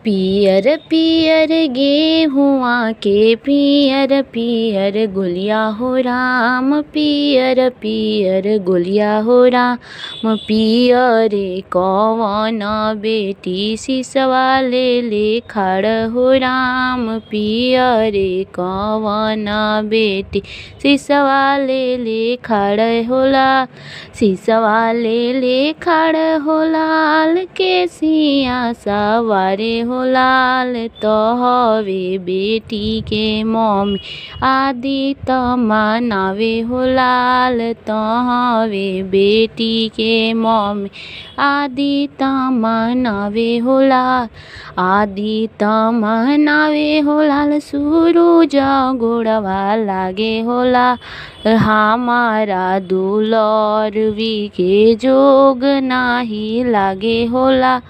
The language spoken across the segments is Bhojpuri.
पियर पियर गेहुआ के पियर पियर गोलिया हो राम, पियर पियर गोलिया हो राम। पियरे कवन बेटी सिसवा ले खड़ हो राम, पियरे कवन बेटी सिसवा ले खड़ होला। सिसवा ले खड़ हो लाल के सिया सवारे हो लाल, तो हवे बेटी के मम्मी आदि त मनावे हो लाल, तो हवे बेटी के मम्मी आदि त मनावे हो लाल, आदि त मनावे हो लाल। सूरज गोड़वा लागे हो लाल, हमारा दुलरवी के जोग नाही लागे हो लाल,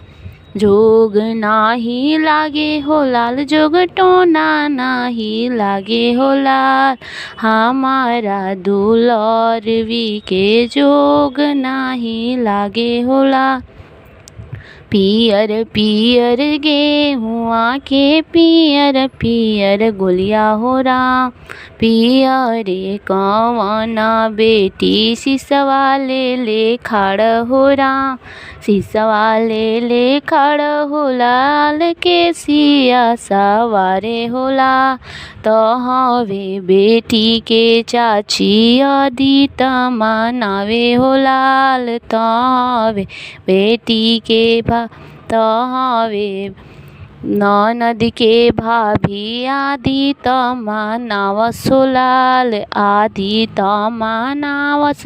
जोग नाही लागे हो लाल, जोग टोना नाही लागे हो लाल, हमारा दुलरवी के जोग नाही लागे हो लाल। पियर पियर गेहुआ के पियर पियर गोलिया हो राम, पियरे कवन बेटी सिसवा ले खड़ हो राम, सिसवा ले खड़ हो लाल के सिया सवारे हो लाल, तो हवे बेटी के चाची आदि त मनावे हो लाल, तो हवे बेटी के तो हवे ननद के भाभी आदि त मनावस हो लाल, आदि त मनावस।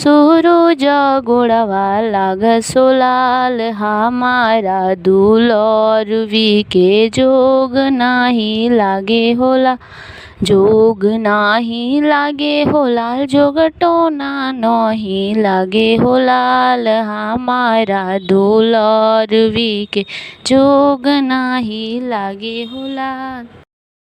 सूरज गोड़वा लागस हो लाल, हमारा दुलरवी के जोग नाही लागे हो लाल, जोग नाही लागे हो लाल, जोग टोना नहीं लागे हो लाल, हमारा दुलरवी के जोग नाही लागे हो लाल।